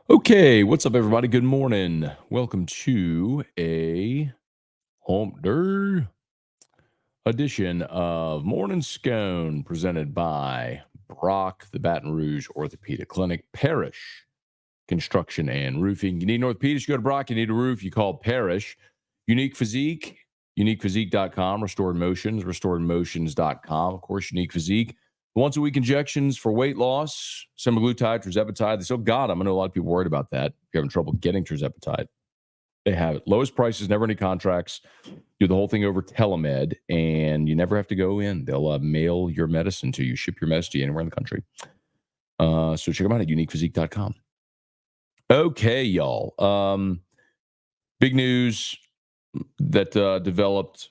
Okay, what's up, everybody? Good morning. Welcome to a hump day edition of Morning Scone presented by Brock, the Baton Rouge Orthopedic Clinic, Parrish Construction and Roofing. You need an orthopedist, you go to Brock. You need a roof, you call Parrish. Unique Physique, uniquephysique.com, Restored Motions, restoredmotions.com. Of course, Unique Physique. Once a week injections for weight loss, semaglutide, tirzepatide. They still got them. I know a lot of people worried about that. If you're having trouble getting tirzepatide, they have it. Lowest prices, never any contracts. Do the whole thing over telemed, and you never have to go in. They'll mail your medicine to you, ship your medicine to you anywhere in the country. So check them out at uniquephysique.com. Okay, y'all. Big news that developed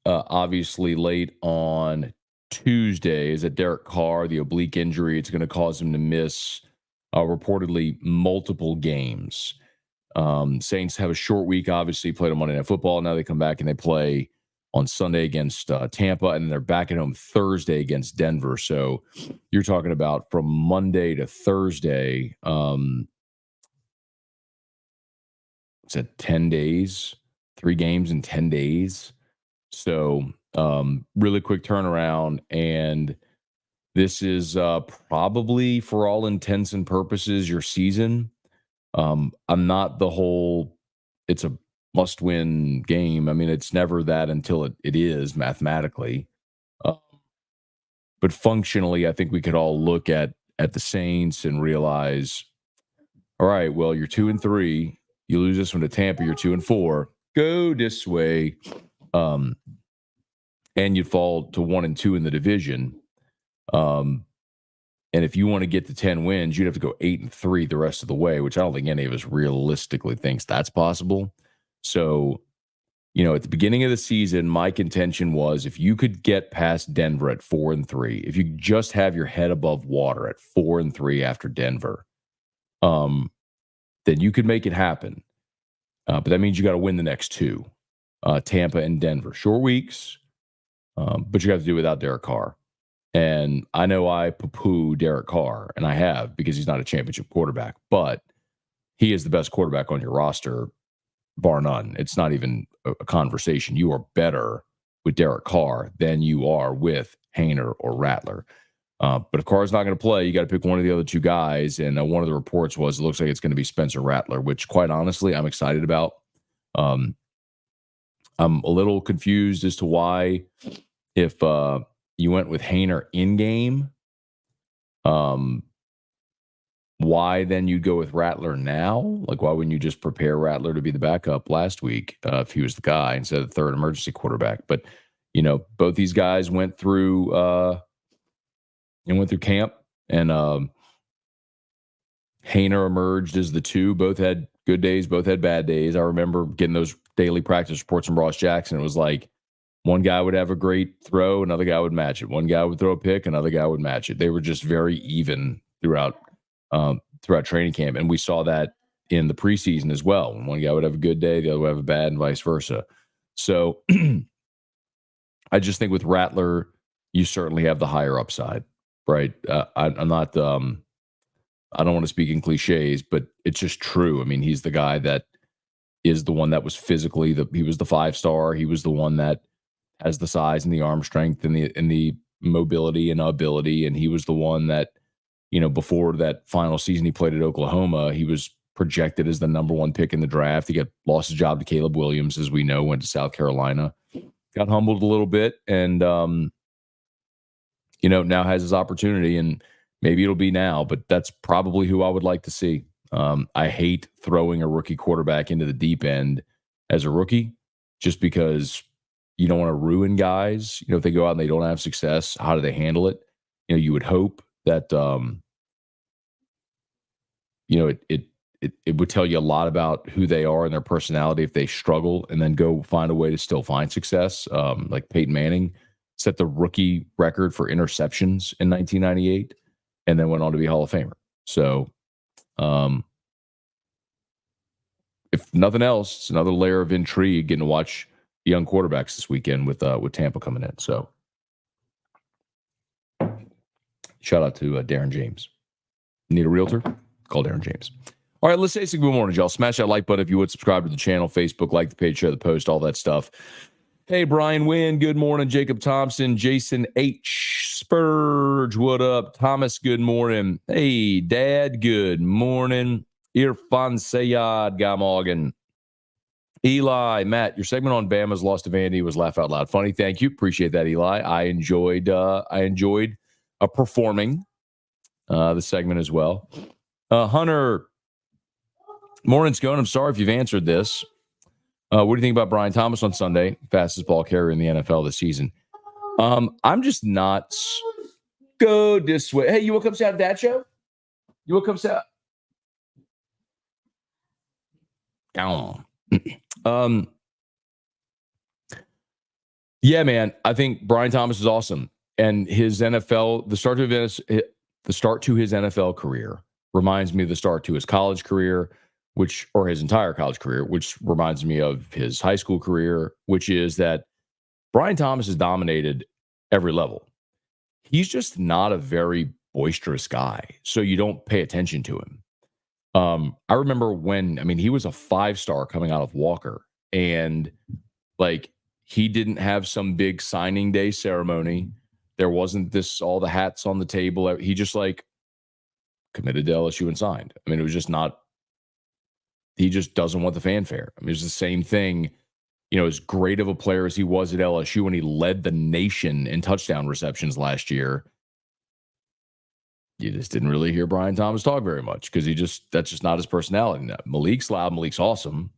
obviously late on Tuesday is that Derek Carr, the oblique injury, it's going to cause him to miss reportedly multiple games. Saints have a short week, obviously, played on Monday Night Football. Now they come back and they play on Sunday against Tampa, and then they're back at home Thursday against Denver. So you're talking about from Monday to Thursday, it's at 10 days, 3 games in 10 days. So really quick turnaround. And this is probably, for all intents and purposes, your season. I'm not the whole, it's a must-win game. I mean, it's never that until it is mathematically. But functionally, I think we could all look at the Saints and realize, all right, well, you're 2-3. You lose this one to Tampa, you're 2-4. Go this way. And you'd fall to 1-2 in the division. And if you want to get to 10 wins, you'd have to go 8-3 the rest of the way, which I don't think any of us realistically thinks that's possible. So, at the beginning of the season, my contention was if you could get past Denver at 4-3, if you just have your head above water at 4-3 after Denver, then you could make it happen. But that means you got to win the next 2, Tampa and Denver. Short weeks, but you got to do it without Derek Carr. And I know I poo-poo Derek Carr, and I have, because he's not a championship quarterback, but he is the best quarterback on your roster, bar none. It's not even a conversation. You are better with Derek Carr than you are with Haener or Rattler. But if Carr's not going to play, you got to pick one of the other 2 guys. And one of the reports was it looks like it's going to be Spencer Rattler, which quite honestly, I'm excited about. I'm a little confused as to why, if you went with Haener in game, why then you'd go with Rattler now? Like, why wouldn't you just prepare Rattler to be the backup last week if he was the guy instead of the third emergency quarterback? But both these guys went through camp, and Haener emerged as the 2. Both had good days, both had bad days. I remember getting those daily practice reports from Ross Jackson. It was like one guy would have a great throw, another guy would match it. One guy would throw a pick, another guy would match it. They were just very even throughout training camp, and we saw that in the preseason as well. When one guy would have a good day, the other would have a bad, and vice versa. So I just think with Rattler, you certainly have the higher upside, right? I'm not. I don't want to speak in cliches, but it's just true. I mean, he's the guy that is the one that was physically he was the 5-star. He was the one that has the size and the arm strength and the mobility and ability. And he was the one that, before that final season he played at Oklahoma, he was projected as the number 1 pick in the draft. He lost his job to Caleb Williams, as we know, went to South Carolina, got humbled a little bit, and, now has his opportunity, and maybe it'll be now, but that's probably who I would like to see. I hate throwing a rookie quarterback into the deep end as a rookie, just because you don't want to ruin guys. If they go out and they don't have success, how do they handle it? You would hope that, it would tell you a lot about who they are and their personality if they struggle and then go find a way to still find success. Like Peyton Manning set the rookie record for interceptions in 1998 and then went on to be Hall of Famer. So, if nothing else, it's another layer of intrigue getting to watch the young quarterbacks this weekend with Tampa coming in. So, shout out to Darren James. Need a realtor? called Aaron James. All right, let's say some good morning, y'all. Smash that like button if you would. Subscribe to the channel, Facebook, like the page, share the post, all that stuff. Hey, Brian Wynn, good morning. Jacob Thompson, Jason H. Spurge, what up? Thomas, good morning. Hey, Dad, good morning. Irfan Sayad, Gamorgan. Eli, Matt, your segment on Bama's loss to Vandy was laugh out loud funny. Thank you. Appreciate that, Eli. I enjoyed performing the segment as well. Hunter, morning, Scone. I'm sorry if you've answered this. What do you think about Brian Thomas on Sunday? Fastest ball carrier in the NFL this season. I'm just not go this way. Hey, you want to come say hi to Dad show? You want to come say hi? Yeah, man. I think Brian Thomas is awesome. And his NFL, the start to his NFL career reminds me of the start to his college career, or his entire college career, which reminds me of his high school career, which is that Brian Thomas has dominated every level. He's just not a very boisterous guy, so you don't pay attention to him. I remember he was a 5-star coming out of Walker, and he didn't have some big signing day ceremony. There wasn't all the hats on the table. He just committed to LSU and signed. It was just not. He just doesn't want the fanfare. It's the same thing. As great of a player as he was at LSU when he led the nation in touchdown receptions last year, you just didn't really hear Brian Thomas talk very much because that's just not his personality. Now, Malik's loud. Malik's awesome.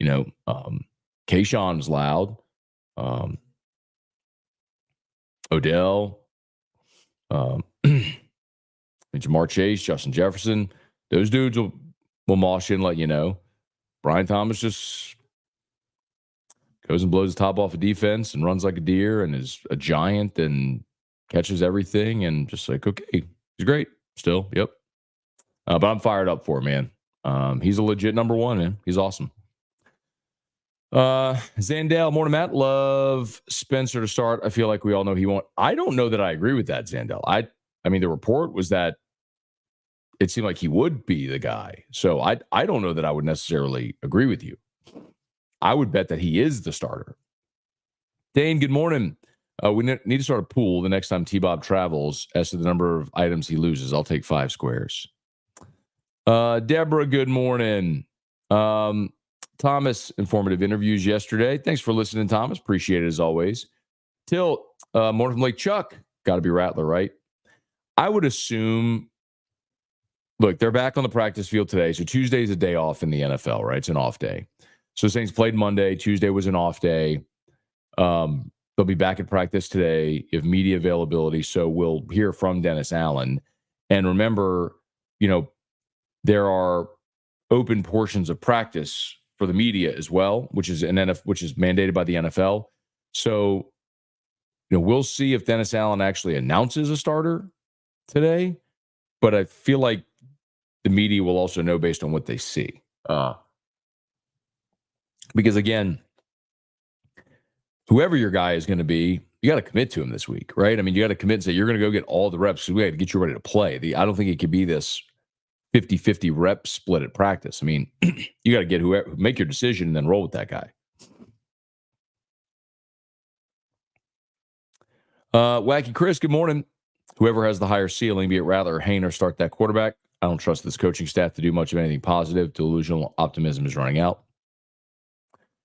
Kayshawn was loud. Odell, Jamar Chase, Justin Jefferson, those dudes will mosh you and let you know. Brian Thomas just goes and blows the top off of defense and runs like a deer and is a giant and catches everything and just okay, he's great still. Yep. But I'm fired up for him, man. He's a legit number one, man. He's awesome. Zandale, morning, Matt. Love Spencer to start. I feel like we all know he won't. I don't know that I agree with that, Zandale. The report was that it seemed like he would be the guy. So I don't know that I would necessarily agree with you. I would bet that he is the starter. Dane, good morning. We need to start a pool the next time T-Bob travels as to the number of items he loses. I'll take 5 squares. Deborah, good morning. Thomas, informative interviews yesterday. Thanks for listening, Thomas. Appreciate it as always. Till, morning from Lake Chuck. Got to be Rattler, right? I would assume, look, they're back on the practice field today. So Tuesday is a day off in the NFL, right? It's an off day. So Saints played Monday. Tuesday was an off day. They'll be back at practice today if media availability. So we'll hear from Dennis Allen. And remember, there are open portions of practice for the media as well, which is mandated by the NFL. So, we'll see if Dennis Allen actually announces a starter today. But I feel like the media will also know based on what they see. Because again, whoever your guy is going to be, you got to commit to him this week, right? You got to commit and say, you're going to go get all the reps because we got to get you ready to play. I don't think it could be this 50-50 rep split at practice. You got to get whoever, make your decision and then roll with that guy. Wacky Chris, good morning. Whoever has the higher ceiling, be it Rattler or Hainer, start that quarterback. I don't trust this coaching staff to do much of anything positive. Delusional optimism is running out.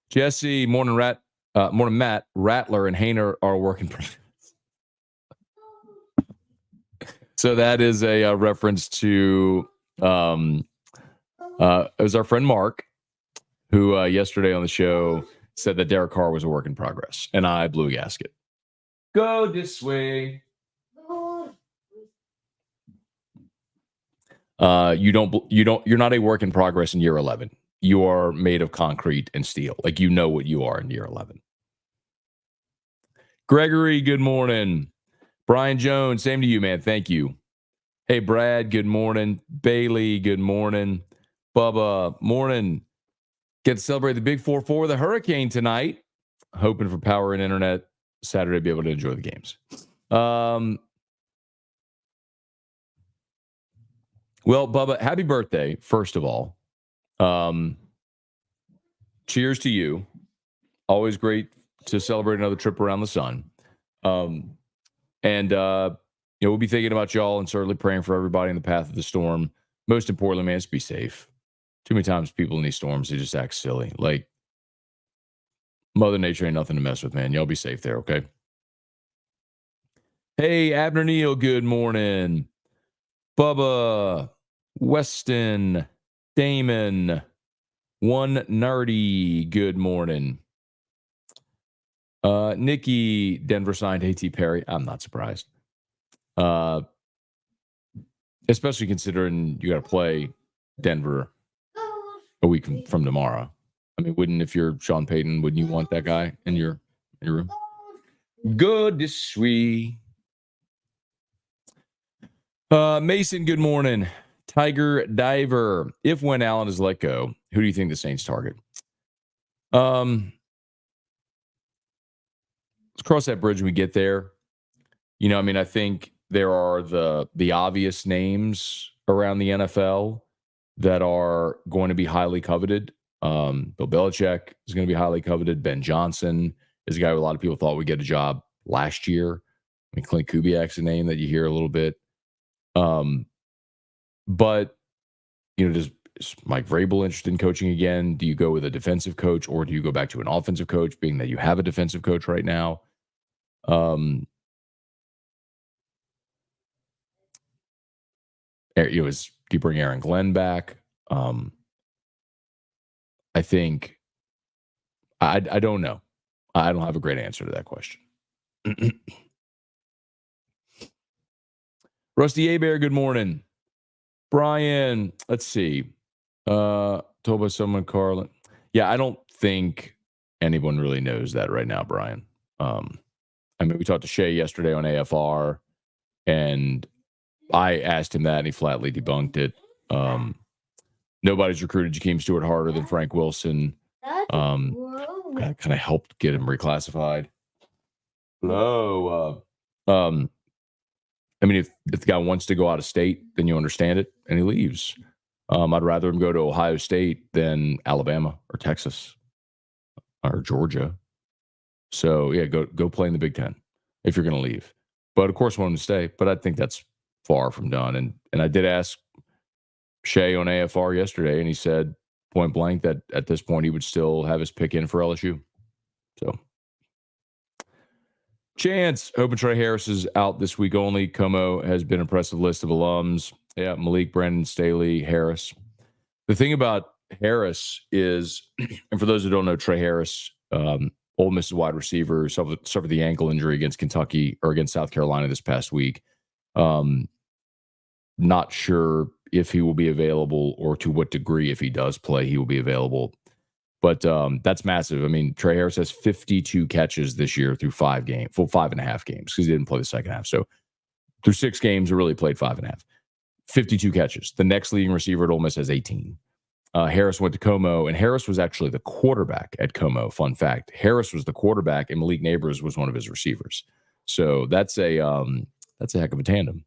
Jesse, morning, Matt. Rattler and Hainer are working. So that is a reference to it was our friend Mark, who yesterday on the show said that Derek Carr was a work in progress, and I blew a gasket. Go this way. You're not a work in progress in year 11. You are made of concrete and steel. You know what you are in year 11. Gregory, good morning. Brian Jones, same to you, man. Thank you. Hey, Brad, good morning. Bailey, good morning. Bubba, morning. Get to celebrate the Big 4-4 with the Hurricane tonight. Hoping for power and internet Saturday to be able to enjoy the games. Well, Bubba, happy birthday, first of all. Cheers to you. Always great to celebrate another trip around the sun. We'll be thinking about y'all and certainly praying for everybody in the path of the storm. Most importantly, man, just be safe. Too many times people in these storms, they just act silly. Like, Mother Nature ain't nothing to mess with, man. Y'all be safe there, okay? Hey, Abner Neal, good morning. Bubba, Weston, Damon, One Nerdy, good morning. Nikki, Denver signed A.T. Perry. I'm not surprised. Especially considering you got to play Denver a week from tomorrow. I mean, if you're Sean Payton, wouldn't you want that guy in your room? Good to sweet. Mason, good morning. Tiger Diver. If when Allen is let go, who do you think the Saints target? Let's cross that bridge when we get there. I think there are the obvious names around the NFL that are going to be highly coveted. Bill Belichick is going to be highly coveted. Ben Johnson is a guy who a lot of people thought would get a job last year. I mean, Clint Kubiak's a name that you hear a little bit. But is Mike Vrabel interested in coaching again? Do you go with a defensive coach or do you go back to an offensive coach, being that you have a defensive coach right now? Do you bring Aaron Glenn back? I think I don't know. I don't have a great answer to that question. Rusty Abear, good morning. Brian, let's see. Told by someone, Carl. Yeah, I don't think anyone really knows that right now, Brian. We talked to Shay yesterday on AFR, and I asked him that, and he flatly debunked it. Nobody's recruited Jakeem Stewart harder than Frank Wilson. Kind of helped get him reclassified. Hello. If the guy wants to go out of state, then you understand it, and he leaves. I'd rather him go to Ohio State than Alabama or Texas or Georgia. So, yeah, go play in the Big Ten if you're going to leave. But, of course, I want him to stay. But I think that's far from done. And I did ask Shay on AFR yesterday, and he said point blank that at this point he would still have his pick in for LSU. So, Chance, hoping Trey Harris is out this week only. Como has been an impressive list of alums. Yeah, Malik, Brandon, Staley, Harris. The thing about Harris is, and for those who don't know, Trey Harris, Ole Miss wide receiver, suffered the ankle injury against Kentucky or against South Carolina this past week. Not sure if he will be available or to what degree, if he does play, he will be available. But that's massive. Trey Harris has 52 catches this year through 5.5 games, because he didn't play the second half. So through 6 games, he really played 5.5. 52 catches. The next leading receiver at Ole Miss has 18. Harris went to Como, and Harris was actually the quarterback at Como. Fun fact: Harris was the quarterback, and Malik Neighbors was one of his receivers. So that's a heck of a tandem.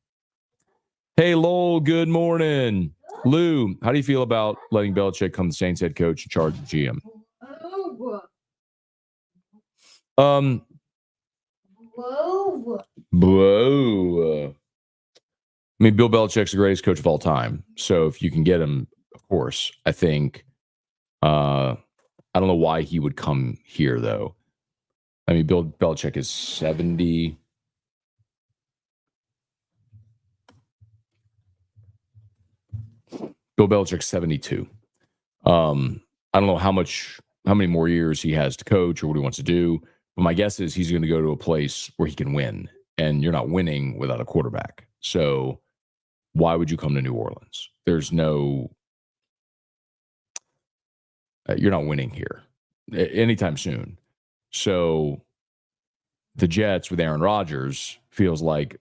Hey, Lowell, good morning. Lou, how do you feel about letting Belichick come the Saints head coach in charge of GM? Whoa. Bill Belichick's the greatest coach of all time. So if you can get him, of course. I think I don't know why he would come here, though. Bill Belichick is 70. Bill Belichick's 72. I don't know how many more years he has to coach or what he wants to do. But my guess is he's going to go to a place where he can win. And you're not winning without a quarterback. So why would you come to New Orleans? There's no... you're not winning here anytime soon. So the Jets with Aaron Rodgers feels like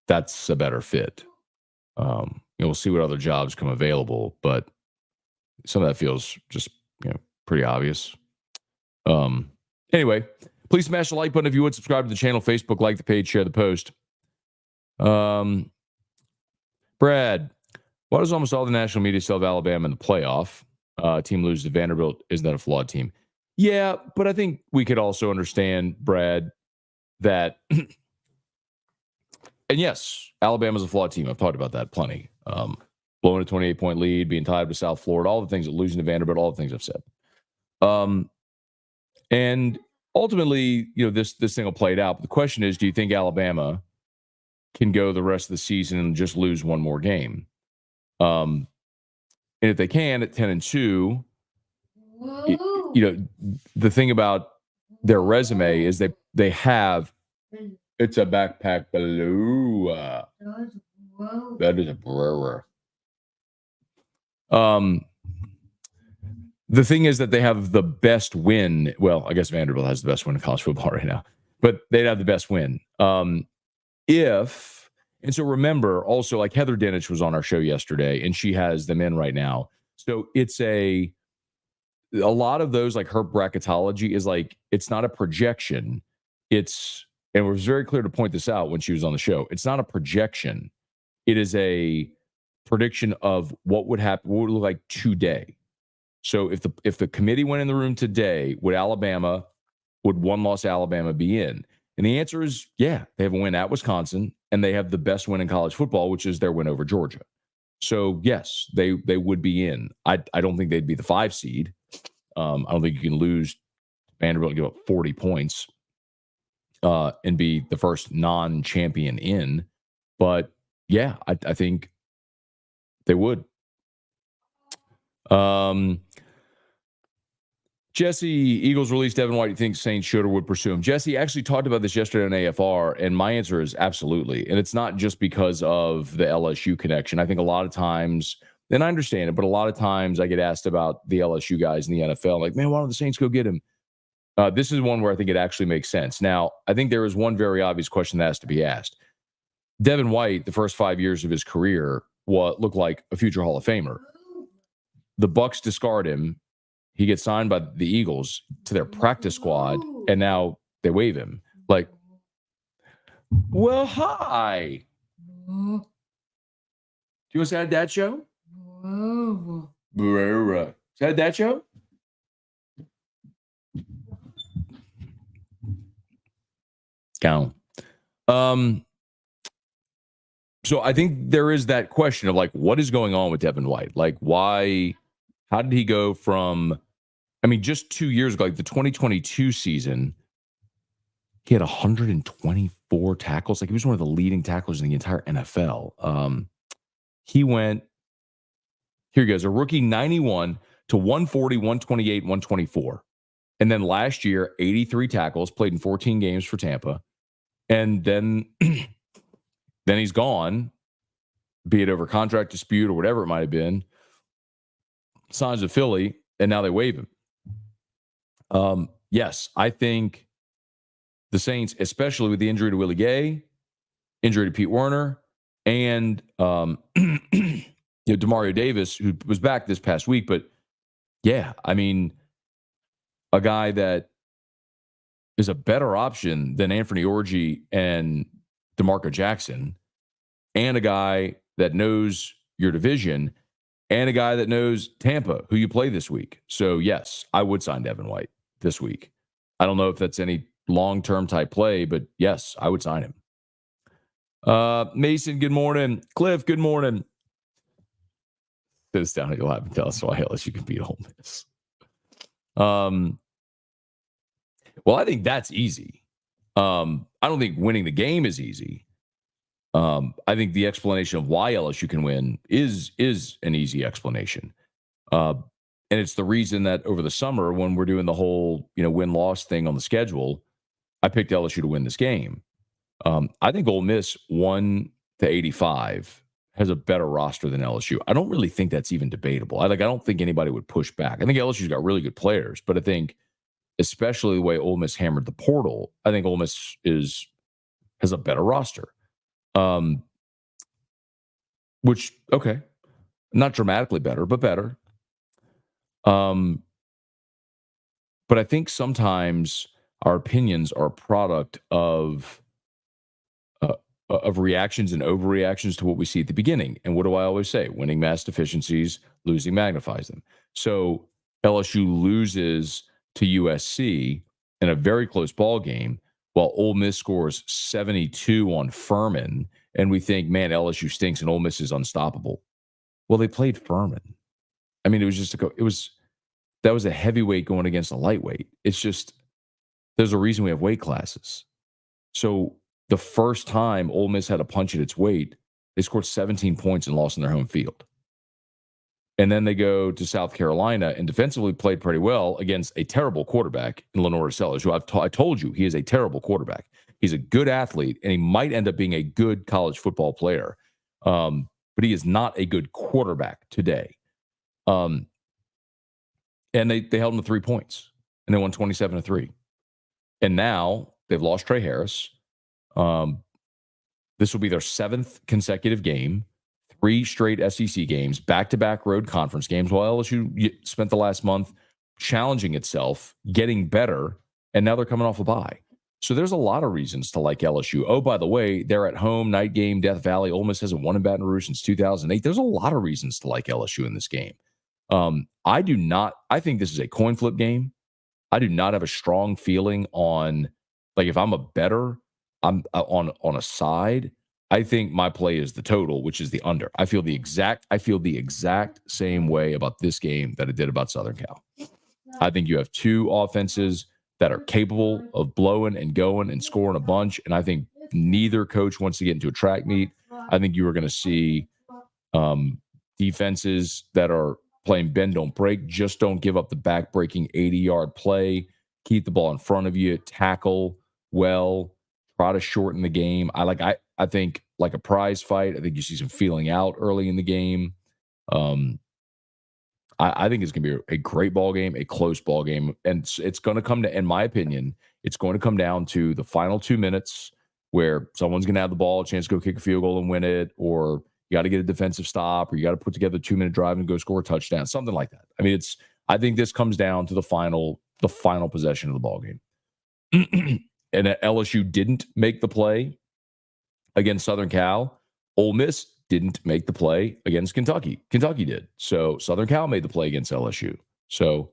that's a better fit. We'll see what other jobs come available, but some of that feels just pretty obvious. Anyway, please smash the like button if you would. Subscribe to the channel, Facebook, like the page, share the post. Brad, Why does almost all the national media still have Alabama in the playoff? Team loses to Vanderbilt. Isn't that a flawed team? Yeah, but I think we could also understand, Brad, that, and yes, Alabama's a flawed team. I've talked about that plenty. Blowing a 28-point lead, being tied with South Florida, all the things, losing to Vanderbilt, all the things I've said. And ultimately, this thing will play it out. But the question is, do you think Alabama can go the rest of the season and just lose one more game? And if they can at 10-2, the thing about their resume is they have, it's a backpack blue. That is a brewer. The thing is that they have the best win. Well, I guess Vanderbilt has the best win in college football right now, but they'd have the best win. And so remember also, like Heather Dinich was on our show yesterday and she has them in right now. So it's a lot of those, like her bracketology is like, it's not a projection. And it was very clear to point this out when she was on the show. It's not a projection. It is a prediction of what would happen, what would it look like today. So if the committee went in the room today, would one-loss Alabama be in? And the answer is, yeah, they have a win at Wisconsin, and they have the best win in college football, which is their win over Georgia. So, yes, they would be in. I don't think they'd be the 5 seed. I don't think you can lose Vanderbilt and give up 40 points and be the first non-champion in. But, yeah, I think they would. Jesse, Eagles released Devin White. You think Saints should or would pursue him? Jesse actually talked about this yesterday on AFR, and my answer is absolutely. And it's not just because of the LSU connection. I think a lot of times, and I understand it, but a lot of times I get asked about the LSU guys in the NFL. Like, man, why don't the Saints go get him? This is one where I think it actually makes sense. Now, I think there is one very obvious question that has to be asked. Devin White, the first 5 years of his career, looked like a future Hall of Famer. The Bucs discard him. He gets signed by the Eagles to their practice squad, and now they waive him. Like, well, hi. Do you want to say hi to Dad Show? Say hi to Dad Show? Count. So I think there is that question of like, what is going on with Devin White? Like, why? How did he go from? I mean, just 2 years ago, like the 2022 season, he had 124 tackles. Like he was one of the leading tacklers in the entire NFL. He went, here he goes, a rookie 91 to 140, 128, 124. And then last year, 83 tackles, played in 14 games for Tampa. And then, then he's gone, be it over contract dispute or whatever it might have been, signs with Philly, and now they waive him. Yes, I think the Saints, especially with the injury to Willie Gay, injury to Pete Werner, and Demario Davis, who was back this past week. But yeah, I mean, a guy that is a better option than Anthony Orji and DeMarco Jackson, and a guy that knows your division, and a guy that knows Tampa, who you play this week. So, yes, I would sign Devin White this week. I don't know if that's any long-term type play, but yes, I would sign him. Mason, good morning. Cliff, good morning. Sit us down and you'll have to tell us why LSU can beat Ole Miss. Well, I think that's easy. I don't think winning the game is easy. I think the explanation of why LSU can win is an easy explanation. And it's the reason that over the summer, when we're doing the whole, win-loss thing on the schedule, I picked LSU to win this game. I think Ole Miss 1-85 has a better roster than LSU. I don't really think that's even debatable. I don't think anybody would push back. I think LSU's got really good players, but I think especially the way Ole Miss hammered the portal, I think Ole Miss has a better roster. Which, okay, not dramatically better, but better. But I think sometimes our opinions are a product of of reactions and overreactions to what we see at the beginning. And what do I always say? Winning mass deficiencies, losing magnifies them. So LSU loses to USC in a very close ball game, while Ole Miss scores 72 on Furman, and we think, man, LSU stinks and Ole Miss is unstoppable. Well, they played Furman. I mean, that was a heavyweight going against a lightweight. It's just, there's a reason we have weight classes. So the first time Ole Miss had a punch at its weight, they scored 17 points and lost in their home field. And then they go to South Carolina and defensively played pretty well against a terrible quarterback in Lenore Sellers, who I told you he is a terrible quarterback. He's a good athlete, and he might end up being a good college football player. But he is not a good quarterback today. And they held him to 3 points, and they won 27-3. And now they've lost Trey Harris. This will be their 7th consecutive game, 3 straight SEC games, back-to-back road conference games, while LSU spent the last month challenging itself, getting better, and now they're coming off a bye. So there's a lot of reasons to like LSU. Oh, by the way, they're at home, night game, Death Valley. Ole Miss hasn't won in Baton Rouge since 2008. There's a lot of reasons to like LSU in this game. I think this is a coin flip game. I do not have a strong feeling on, like, if I'm a bettor, I'm on a side. I think my play is the total, which is the under. I feel the exact same way about this game that I did about Southern Cal. I think you have 2 offenses that are capable of blowing and going and scoring a bunch, and I think neither coach wants to get into a track meet. I think you are going to see defenses that are playing bend, don't break, just don't give up the back-breaking 80-yard play, keep the ball in front of you, tackle well, try to shorten the game. I think like a prize fight. I think you see some feeling out early in the game. I think it's going to be a great ball game, a close ball game, and it's going to come to, in my opinion, it's going to come down to the final 2 minutes where someone's going to have the ball, a chance to go kick a field goal and win it, or you got to get a defensive stop, or you got to put together a 2-minute drive and go score a touchdown, something like that. I mean, I think this comes down to the final possession of the ball game. And LSU didn't make the play against Southern Cal. Ole Miss didn't make the play against Kentucky. Kentucky did. So Southern Cal made the play against LSU. So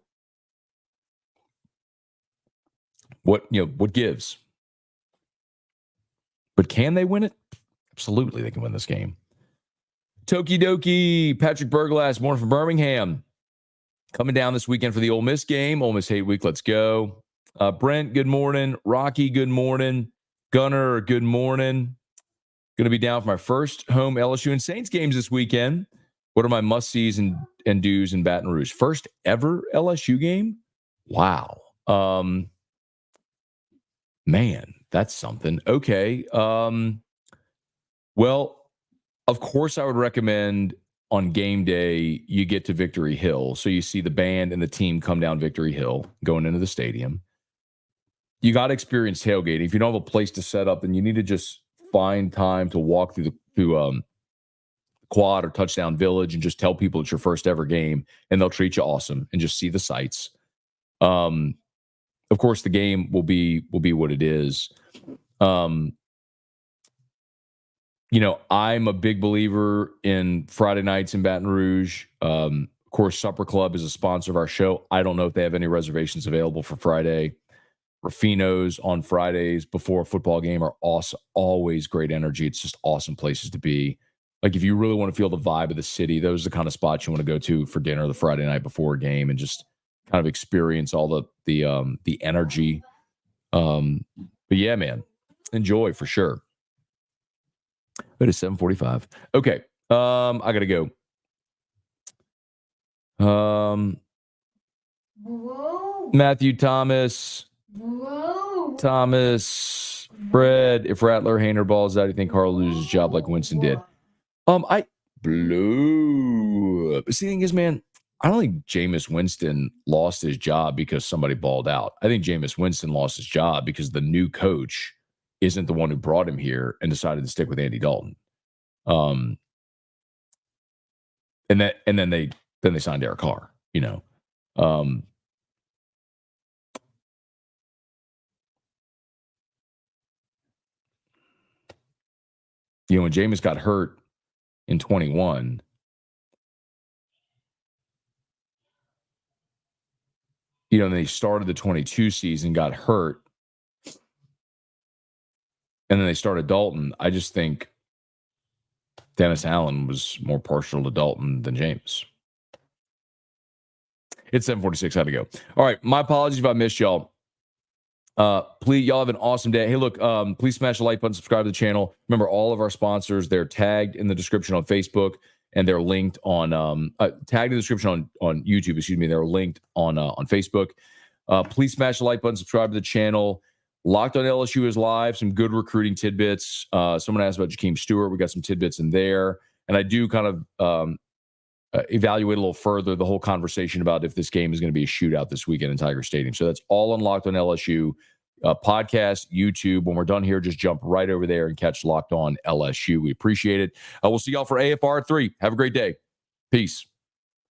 what gives? But can they win it? Absolutely, they can win this game. Toki Doki, Patrick Berglass, morning from Birmingham. Coming down this weekend for the Ole Miss game. Ole Miss Hate Week, let's go. Brent, good morning. Rocky, good morning. Gunner, good morning. Going to be down for my first home LSU and Saints games this weekend. What are my must-sees and do's in Baton Rouge? First ever LSU game? Wow. Man, that's something. Okay. Well, of course, I would recommend on game day, you get to Victory Hill. So you see the band and the team come down Victory Hill going into the stadium. You got to experience tailgating. If you don't have a place to set up, then you need to just find time to walk through Quad or Touchdown Village and just tell people it's your first ever game, and they'll treat you awesome and just see the sights. Of course, the game will be what it is. I'm a big believer in Friday nights in Baton Rouge. Of course, Supper Club is a sponsor of our show. I don't know if they have any reservations available for Friday. Rafino's on Fridays before a football game are awesome. Always great energy. It's just awesome places to be. Like, if you really want to feel the vibe of the city, those are the kind of spots you want to go to for dinner the Friday night before a game and just kind of experience all the energy. But yeah, man, enjoy for sure. It is 7:45. Okay. I gotta go. Matthew Thomas. Whoa. Thomas, Fred, if Rattler Hainer balls out, you think Carr will lose his job like Winston did? I blew. But see, the thing is, man, I don't think Jameis Winston lost his job because somebody balled out. I think Jameis Winston lost his job because the new coach isn't the one who brought him here and decided to stick with Andy Dalton. And then they signed Derek Carr, when Jameis got hurt in 21, and they started the 22 season, got hurt, and then they started Dalton. I just think Dennis Allen was more partial to Dalton than Jameis. It's 7:46. I had to go. All right. My apologies if I missed y'all. Please, y'all have an awesome day. Hey, look, please smash the like button, subscribe to the channel. Remember, all of our sponsors, they're tagged in the description on Facebook, and they're linked on tagged in the description on YouTube. Excuse me, they're linked on Facebook. Please smash the like button, subscribe to the channel. Locked on LSU is live. Some good recruiting tidbits. Someone asked about Jakeem Stewart. We got some tidbits in there, and I do kind of evaluate a little further the whole conversation about if this game is going to be a shootout this weekend in Tiger Stadium. So that's all unlocked on LSU podcast, YouTube. When we're done here, just jump right over there and catch Locked On LSU. We appreciate it. We'll see y'all for AFR 3. Have a great day. Peace.